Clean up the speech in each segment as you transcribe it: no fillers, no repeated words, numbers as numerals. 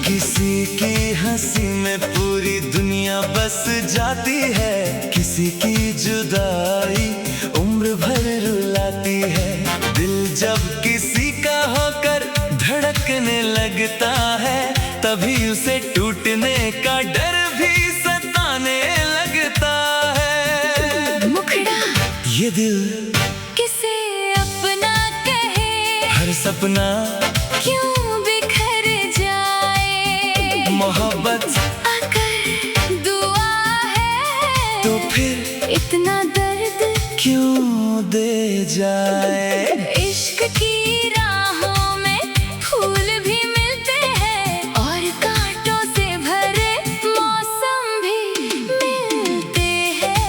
किसी की हंसी में पूरी दुनिया बस जाती है, किसी की जुदाई उम्र भर रुलाती है। दिल जब किसी का होकर धड़कने लगता है, तभी उसे टूटने का डर भी सताने लगता है। मुखड़ा ये दिल किसे अपना कहे, हर सपना क्यों बिखर जाए। मोहब्बत अगर दुआ है तो फिर इतना दर्द क्यों दे जाए। इश्क की राहों में फूल भी मिलते हैं और कांटों से भरे मौसम भी मिलते हैं।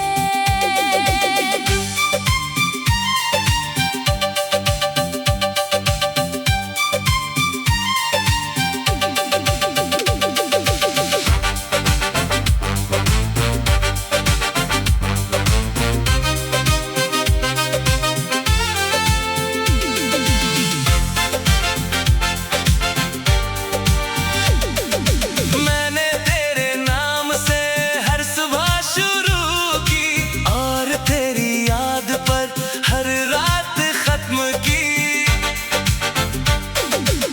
मैंने तेरे नाम से हर सुबह शुरू की और तेरी याद पर हर रात खत्म की।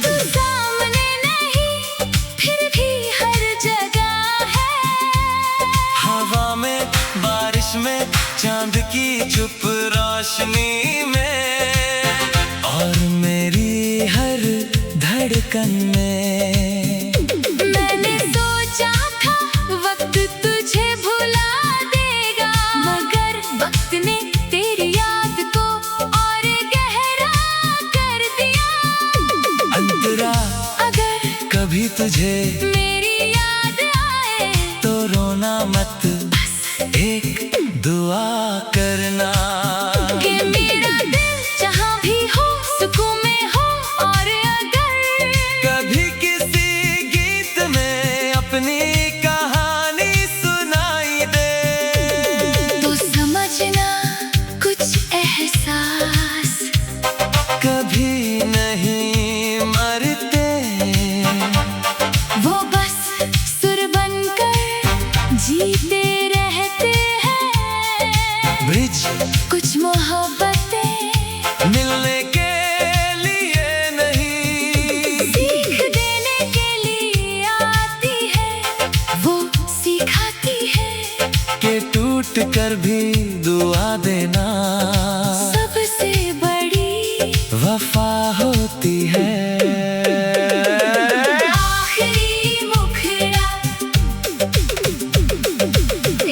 तू सामने नहीं फिर भी हर जगह है। हवा में, बारिश में, चांद की चुप रोशनी में और मेरी हर धड़कन में। मैंने सोचा था वक्त तुझे भुला देगा, मगर वक्त ने तेरी याद को और गहरा कर दिया। अंतरा अगर कभी तुझे मेरी याद आए तो रोना मत, एक दुआ करना कि मेरा दिल जहाँ भी हो सुकून में हो। और अगर कभी किसी गीत में अपनी कहानी सुनाई दे तो समझना कुछ एहसास कभी नहीं मरते। वो बस सुर बनकर जीते रहते हैं। ब्रिज कुछ मोहब्बतें मिलने के लिए नहीं, सीख देने के लिए आती है, वो सिखाती है कि टूट कर भी दुआ देना सबसे बड़ी वफा होती है। आखिरी मुखड़ा।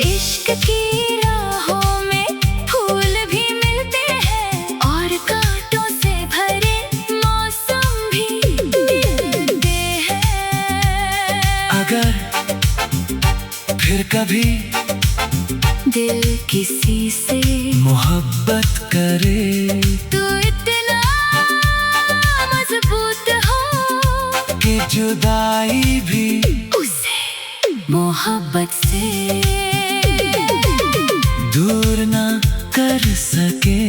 इश्क की राहों में फूल भी मिलते हैं और कांटों से भरे मौसम भी मिलते हैं। अगर फिर कभी दिल किसी से मोहब्बत करे तो इतना मजबूत हो कि जुदाई भी उसे मोहब्बत से दूर ना कर सके।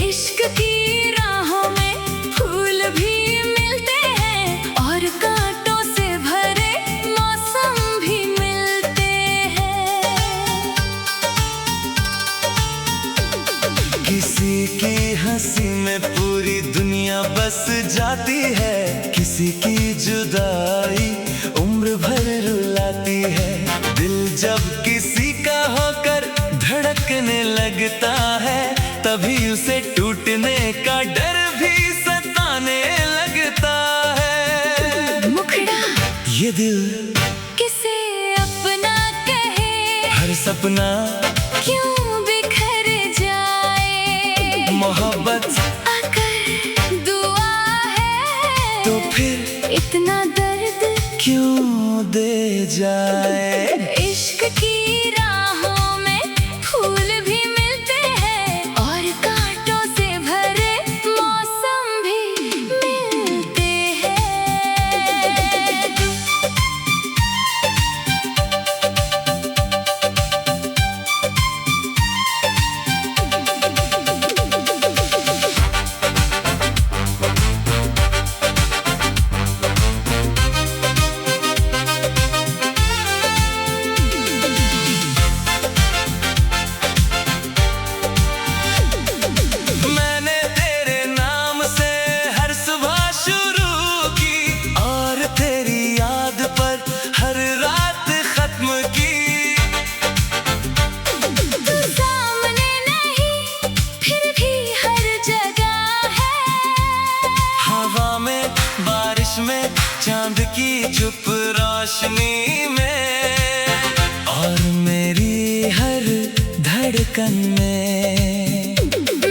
इश्क की राहों में फूल भी मिलते हैं और कांटों से भरे मौसम भी मिलते हैं। किसी की हंसी में पूरी दुनिया बस जाती है, किसी की जुदाई उम्र भर रुलाती है। दिल जब किसी का होकर धड़कने लगता है, तभी उसे टूटने का डर भी सताने लगता है। मुखड़ा ये दिल किसे अपना सपना क्यों बिखर जाए। मोहब्बत अगर दुआ है तो फिर इतना दर्द क्यों दे जाए। इश्क की राहों में फूल भी मिलते हैं और कांटों से भरे मौसम भी मिलते हैं। मैंने तेरे नाम से हर सुबह शुरू की और तेरी याद पर हर रात खत्म की। तू सामने नहीं फिर भी हर जगह है। हवा में, बारिश में, चांद की चुप रोशनी में और मेरी हर धड़कन में।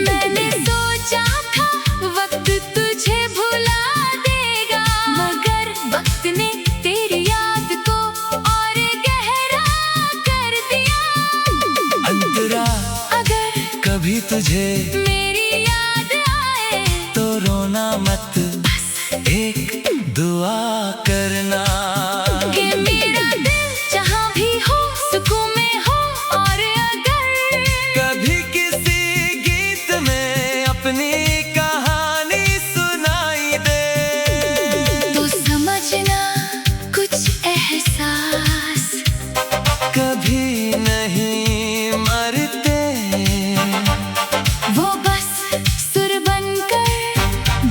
मैंने सोचा था वक्त तुझे भुला देगा, मगर वक्त ने तेरी याद को और गहरा कर दिया। अंतरा अगर कभी तुझे मेरी याद आए तो रोना मत, एक दुआ करना। कि मेरा दिल जहाँ भी हो सुकून में हो, और अगर कभी किसी गीत में अपनी कहानी सुनाई दे तो समझना कुछ एहसास कभी नहीं मरते। वो बस सुर बनकर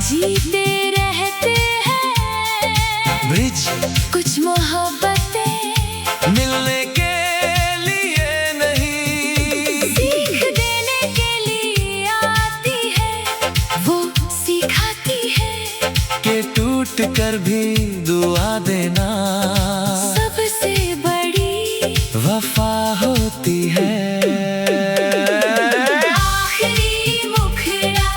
जीते रहते हैं। ब्रिज कुछ मोहब्बतें मिलने के लिए नहीं, सीख देने के लिए आती है, वो सिखाती है कि टूट कर भी दुआ देना सबसे बड़ी वफा होती है। आखिरी मुखड़ा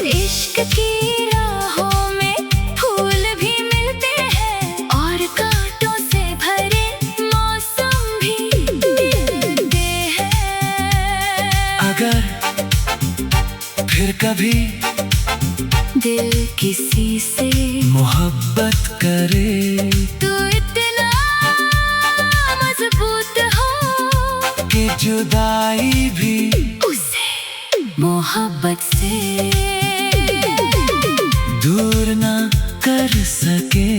इश्क की राहों में फूल भी मिलते हैं और कांटों से भरे मौसम भी मिलते हैं। अगर फिर कभी दिल किसी से मोहब्बत करे तू इतना मजबूत हो कि जुदाई भी उसे मोहब्बत से दूर ना कर सके।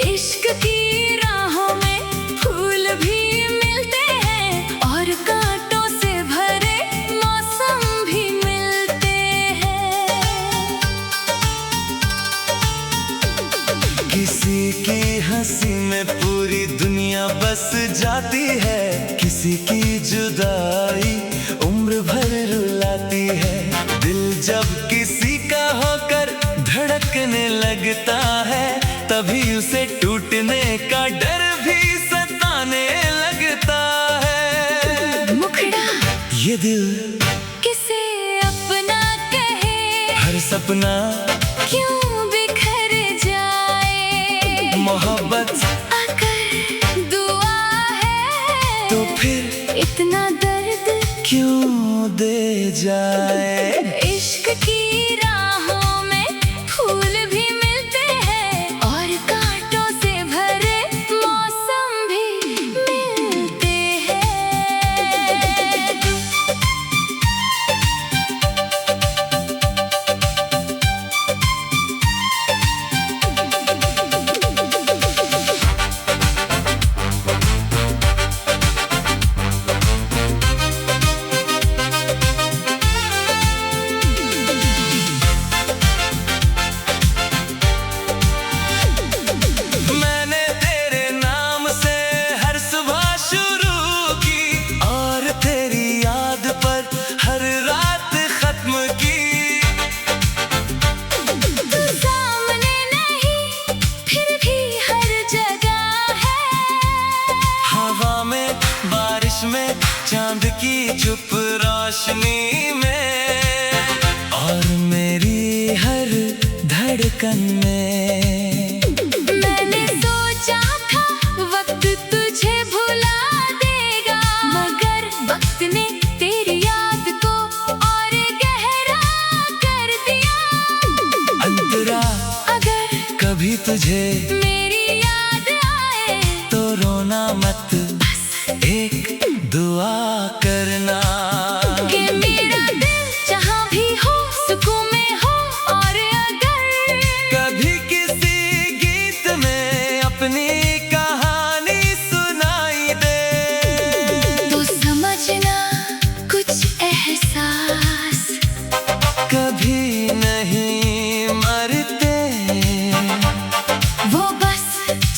इश्क की राहों में फूल भी मिलते हैं और कांटों से भरे मौसम भी मिलते हैं। किसी की हंसी में पूरी दुनिया बस जाती है, किसी की जुदाई उम्र भर रुलाती है। दिल जब किसी का होकर धड़कने लगता है, तभी उसे टूटने का डर भी सताने लगता है। मुखड़ा ये दिल किसे अपना कहे, हर सपना क्यों बिखर जाए। मोहब्बत अगर दुआ है तो फिर इतना दर्द क्यों दे जाए। इश्क की राहों में फूल भी मिलते हैं और कांटों से भरे मौसम भी मिलते हैं। में चांद की चुप रोशनी में और मेरी हर धड़कन में। मैंने सोचा था वक्त तुझे भुला देगा, मगर वक्त ने तेरी याद को और गहरा कर दिया। अंतरा अगर कभी तुझे मेरी याद आए तो रोना मत, एक दुआ करना कि मेरा दिल जहाँ भी हो सुकून में हो। और अगर कभी किसी गीत में अपनी कहानी सुनाई दे तो समझना कुछ एहसास कभी नहीं मरते, वो बस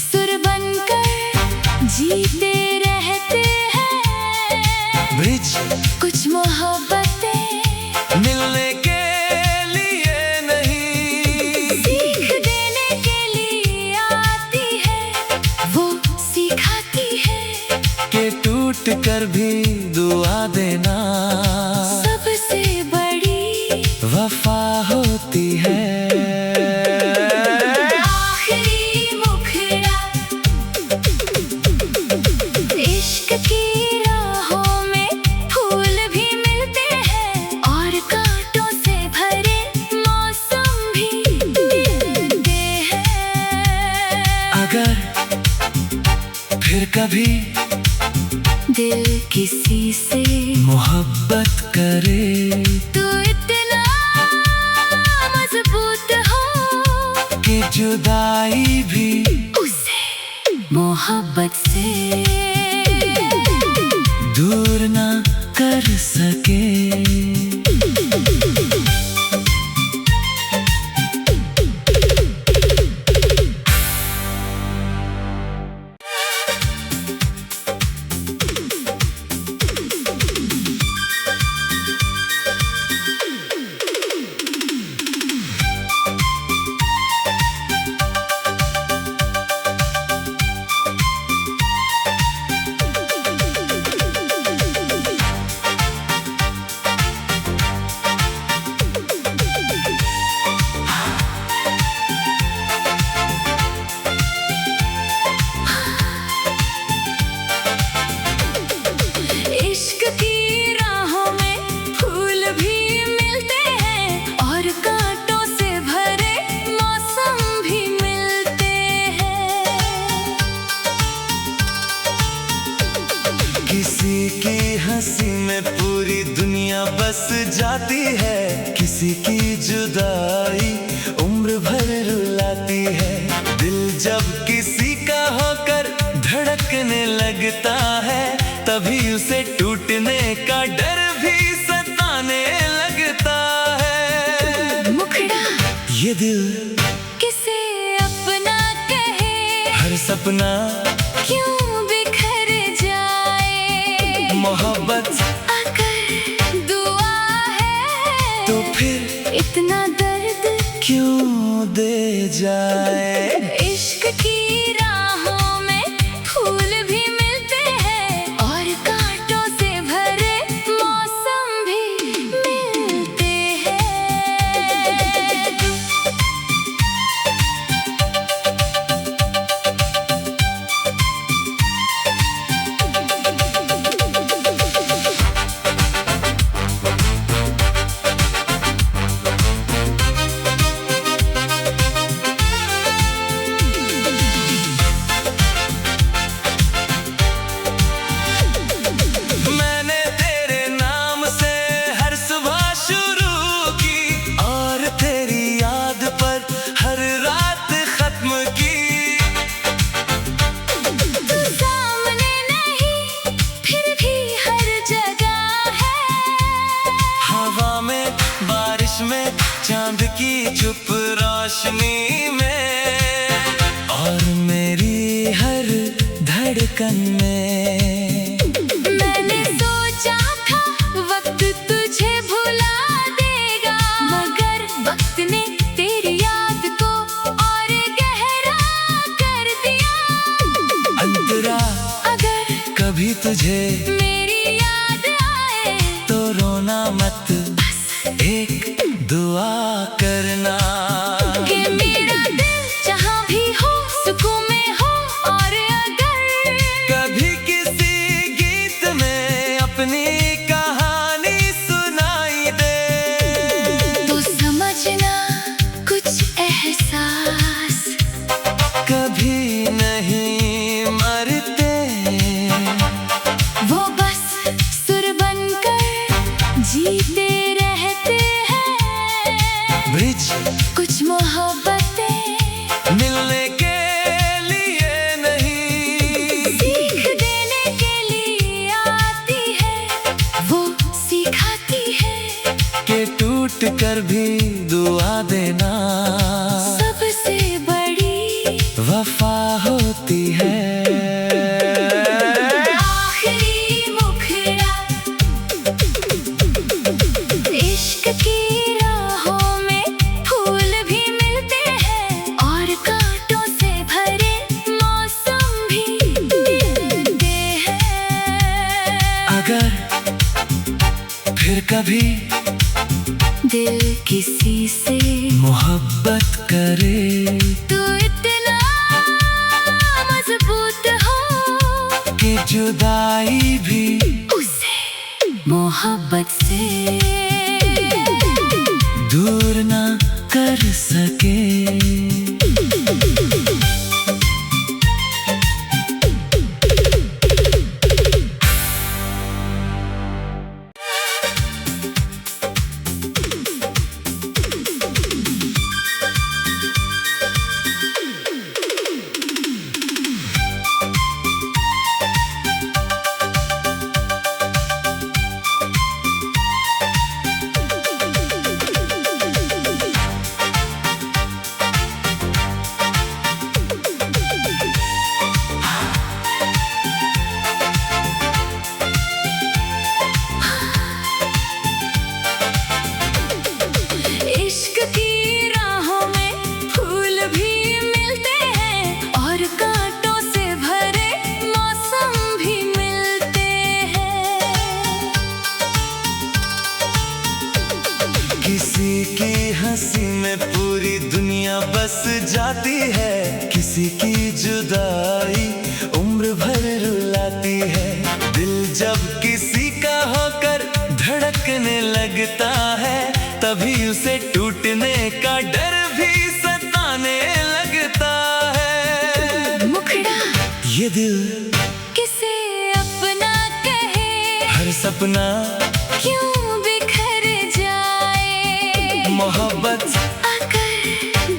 सुर बनकर जीते रहते हैं। ब्रिज कुछ मोहब्बतें मिलने के लिए नहीं, सीख देने के लिए आती है, वो सिखाती है कि टूट कर भी दुआ देना सबसे बड़ी वफा होती है। आखिरी मुखड़ा इश्क की राहों में फूल भी मिलते हैं और कांटों से भरे मौसम भी मिलते हैं। अगर फिर कभी दिल किसी से मोहब्बत करे तो इतना मजबूत हो कि जुदाई भी उसे मोहब्बत से दूर ना कर सके। इश्क की राहों में फूल भी मिलते हैं और कांटों से भरे मौसम भी मिलते हैं। किसी की हंसी में पूरी दुनिया बस जाती है, किसी की जुदाई उम्र भर रुलाती है। दिल जब किसी का होकर धड़कने लगता है, तभी उसे टूटने का डर भी सताने लगता है। मुखड़ा ये दिल किसे अपना कहे, हर सपना क्यों बिखर जाए। मोहब्बत अगर दुआ है तो फिर इतना दर्द क्यों दे जाए। इश्क की राहों में फूल भी मिलते हैं और कांटों से भरे मौसम भी मिलते हैं। मैंने तेरे नाम से हर सुबह शुरू की और तेरी याद पर हर रात खत्म की। तू सामने नहीं फिर भी हर जगह है। हवा में बारिश में चांद की चुप रोशनी में और मेरी हर धड़कन में। मैंने सोचा था वक्त तुझे भुला देगा, मगर वक्त ने तेरी याद को और गहरा कर दिया। अंतरा अगर कभी तुझे रोना मत, एक दुआ करना। कि मेरा दिल जहाँ भी हो सुकून में हो, और अगर कभी किसी गीत में अपनी कहानी सुनाई दे, तो समझना कुछ एहसास कभी नहीं मरते। वो बस सुर बनकर जीते रहते हैं। ब्रिज कुछ मोहब्बतें मिलने के लिए नहीं, सीख देने के लिए आती है, वो सिखाती है कि टूट कर भी दुआ देना सबसे बड़ी वफा होती है। आखिरी मुखड़ा इश्क की राहों में फूल भी मिलते हैं, और कांटों से भरे मौसम भी मिलते हैं। अगर फिर कभी दिल किसी से मोहब्बत करे, तो इतना मजबूत हो कि जुदाई भी उसे मोहब्बत से दूर ना कर सके। इश्क की राहों में फूल भी मिलते हैं, और कांटों से भरे मौसम भी मिलते हैं। किसी की हंसी में पूरी दुनिया बस जाती है, किसी की जुदाई उम्र भर रुलाती है। दिल जब किसी का होकर धड़कने लगता है, तभी उसे टूटने का डर भी सताने लगता है। मुखड़ा ये दिल किसे अपना कहे, हर सपना क्यों बिखर जाए। मोहब्बत अगर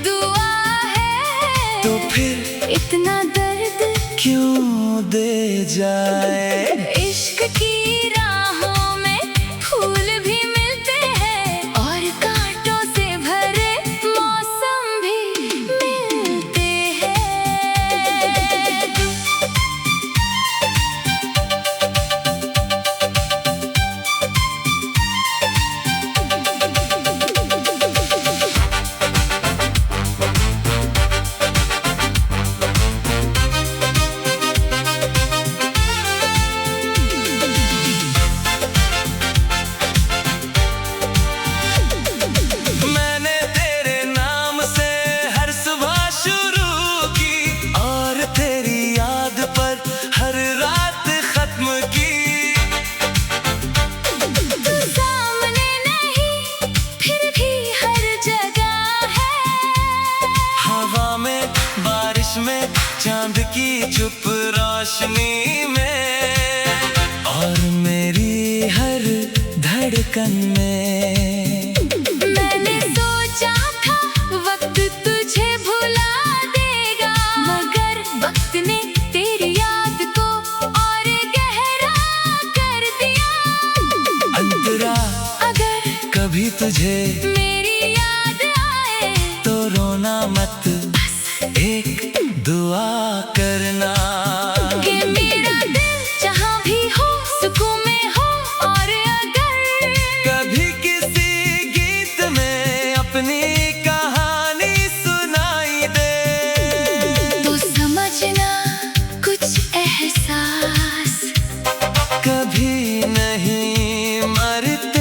दुआ है, तो फिर इतना दर्द क्यों दे जाए। इश्क की राहों में फूल भी मिलते हैं, और कांटों से भरे मौसम भी मिलते हैं। मैंने तेरे नाम से हर सुबह शुरू की, और तेरी याद पर हर रात खत्म की। तू सामने नहीं, फिर भी हर जगह है। हवा में, बारिश में, चांद की चुप रोशनी में, और मेरी हर धड़कन में। मैंने सोचा था वक्त तुझे भुला देगा, मगर वक्त ने तेरी याद को और गहरा कर दिया। अंतरा अगर कभी तुझे मेरी याद आए, तो रोना मत, एक दुआ करना। कि मेरा दिल जहाँ भी हो सुकून में हो, और अगर कभी किसी गीत में अपनी कहानी सुनाई दे, तो समझना कुछ एहसास कभी नहीं मरते।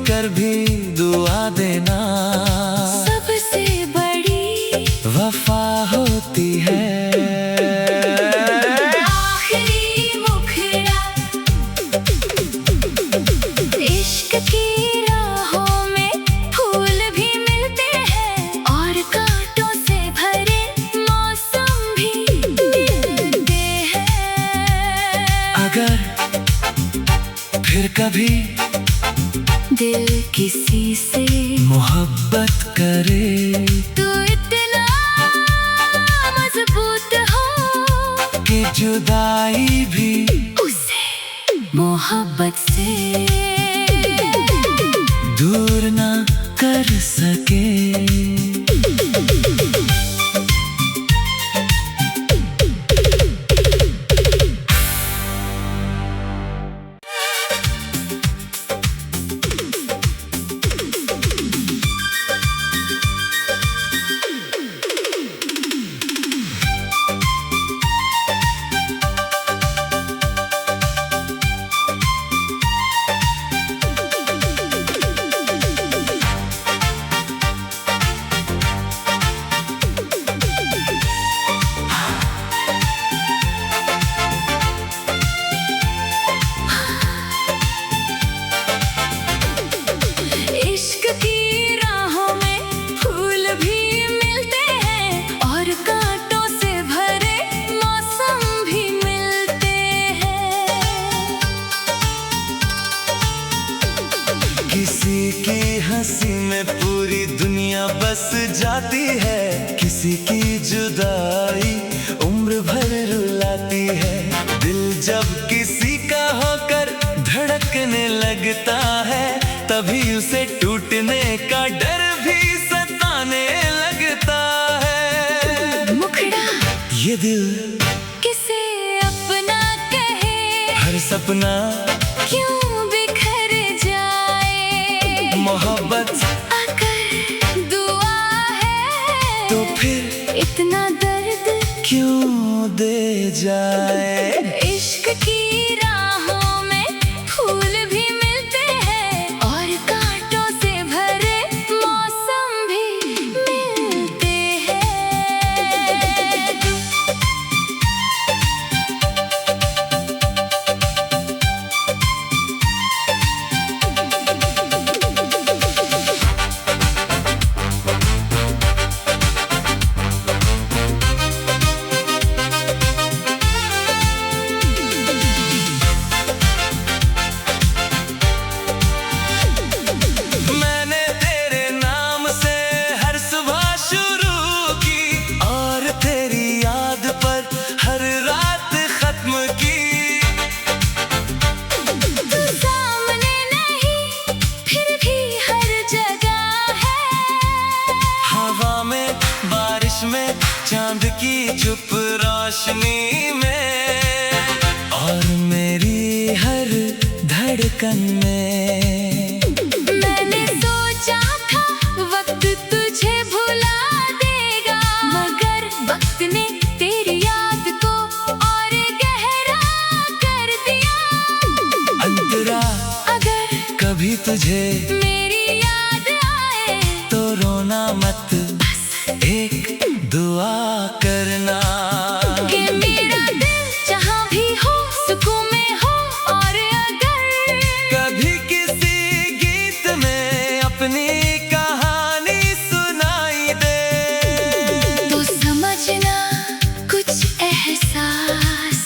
कर भी दुआ देना सबसे बड़ी वफा होती है। आखिरी मुखड़ा इश्क की राहों में फूल भी मिलते हैं और कांटों से भरे मौसम भी मिलते हैं। अगर फिर कभी दिल किसी से मोहब्बत करे तो इतना मजबूत हो कि जुदाई भी उसे मोहब्बत से दूर ना कर सके। इश्क की राहों में फूल भी मिलते हैं और कांटों से भरे मौसम भी मिलते हैं। किसी की हंसी में पूरी दुनिया बस जाती है, किसी की जुदाई उम्र भर रुलाती है। दिल जब किसी का होकर धड़कने लगता है, तभी उसे टूटने का डर भी सताने लगता है। मुखड़ा ये दिल किसे अपना कहे, हर सपना क्यों बिखर जाए। मोहब्बत अगर दुआ है तो फिर इतना दर्द क्यों दे जाए। इश्क की राहों में फूल भी मिलते हैं और कांटों से भरे मौसम भी मिलते हैं। मैंने तेरे नाम से हर सुबह शुरू की और तेरी याद पर हर रात खत्म की। तू सामने नहीं फिर भी हर जगह है। हवा में, बारिश में, चांद की चुप रोशनी में और मेरी हर धड़कन में। मैंने सोचा था वक्त तुझे भुला देगा, मगर वक्त ने तेरी याद को और गहरा कर दिया। अंतरा अगर कभी तुझे मेरी याद आए तो रोना मत, एक दुआ करना कि मेरा दिल जहाँ भी हो सुकून में हो। और अगर कभी किसी गीत में अपनी कहानी सुनाई दे तो समझना कुछ एहसास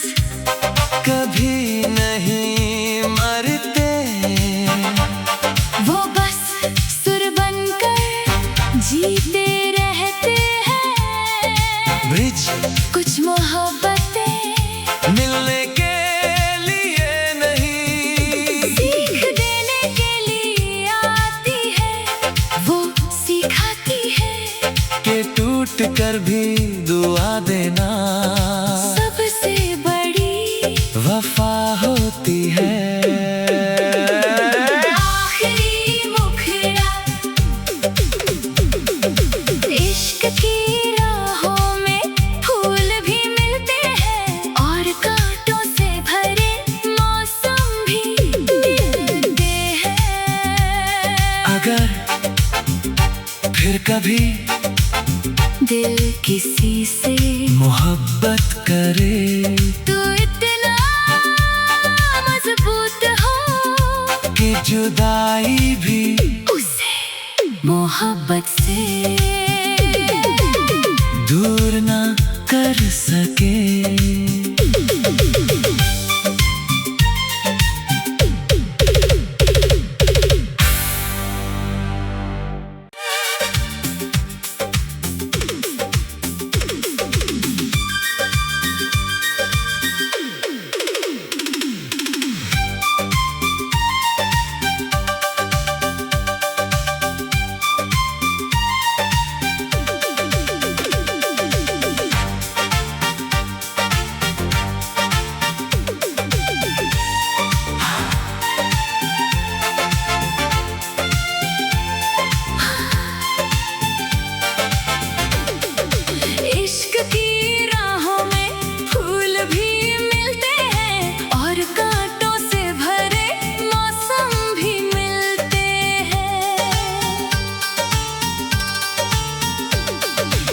कभी नहीं मरते। वो बस सुर बनकर जीते रहते हैं। ब्रिज कुछ मोहब्बतें मिलने के लिए नहीं, सीख देने के लिए आती है, वो सिखाती है कि टूट कर भी दुआ देना सबसे बड़ी वफा होती है। आखिरी मुखड़ा इश्क की राहों में फूल भी मिलते हैं और कांटों से भरे मौसम भी मिलते हैं। दिल किसी से मोहब्बत करे तो इतना मजबूत हो कि जुदाई भी उसे मोहब्बत से दूर ना कर सके।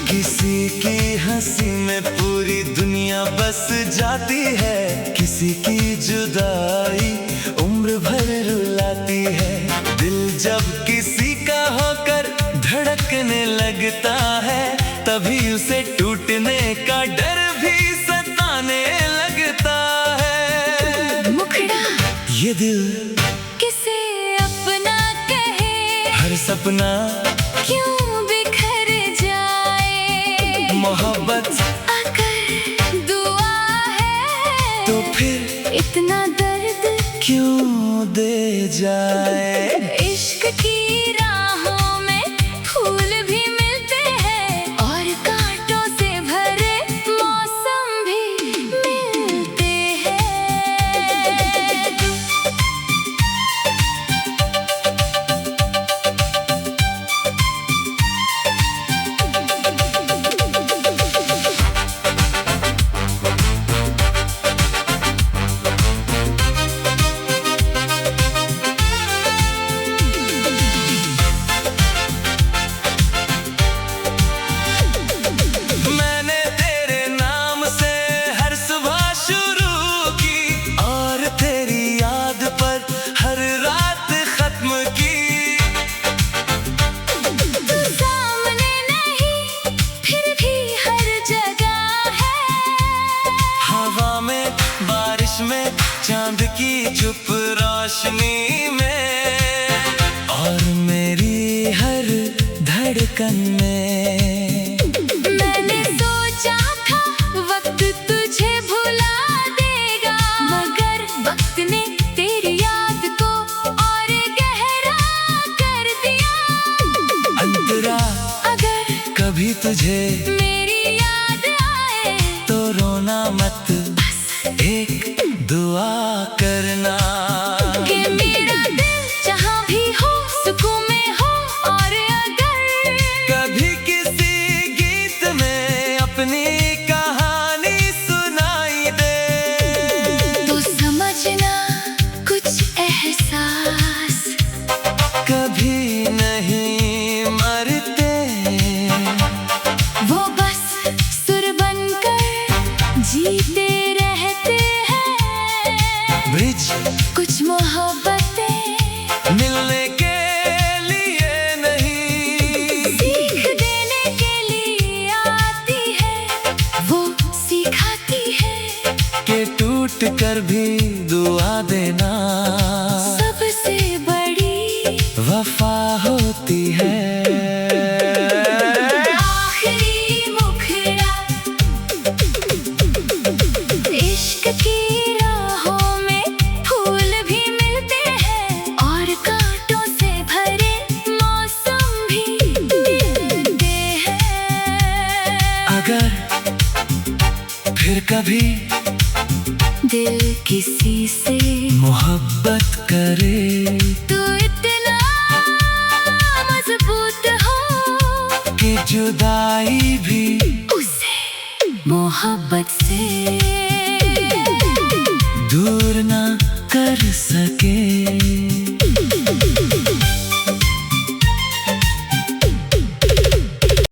किसी की हंसी में पूरी दुनिया बस जाती है, किसी की जुदाई उम्र भर रुलाती है। दिल जब किसी का होकर धड़कने लगता है, तभी उसे टूटने का डर भी सताने लगता है। मुखड़ा ये दिल किसे अपना कहे, हर सपना क्यों बिखर जाए। मोहब्बत अगर दुआ है तो फिर इतना दर्द क्यों दे जाए। इश्क की राहों में फूल भी मिलते हैं और कांटों से भरे मौसम भी मिलते हैं। मैंने तेरे नाम से हर सुबह शुरू की और तेरी याद पर हर रात खत्म की। तू सामने नहीं फिर भी हर जगह है। हवा में, बारिश में, चांद की चुप रोशनी में और मेरी हर धड़कन में। मैंने सोचा था वक्त तुझे भुला देगा, मगर वक्त ने तेरी याद को और गहरा कर दिया। अंतरा अगर कभी तुझे मेरी याद आए तो रोना मत, एक दुआ करना कि मेरा दिल जहाँ भी हो सुकून में हो। और अगर कभी किसी गीत में अपनी कहानी सुनाई दे तो समझना कुछ एहसास कभी नहीं मरते। वो बस सुर बनकर जीते रहते हैं। ब्रिज कुछ मोहब्बतें मिलने के लिए नहीं, सीख देने के लिए आती है, वो सिखाती है कि टूट कर भी दुआ देना सबसे बड़ी वफा होती है। आखिरी मुखड़ा इश्क की राहों में फूल भी मिलते हैं और कांटों से भरे मौसम भी मिलते हैं। अगर फिर कभी दिल किसी से मोहब्बत करे तो इतना मजबूत हो कि जुदाई भी उसे मोहब्बत से दूर ना कर सके।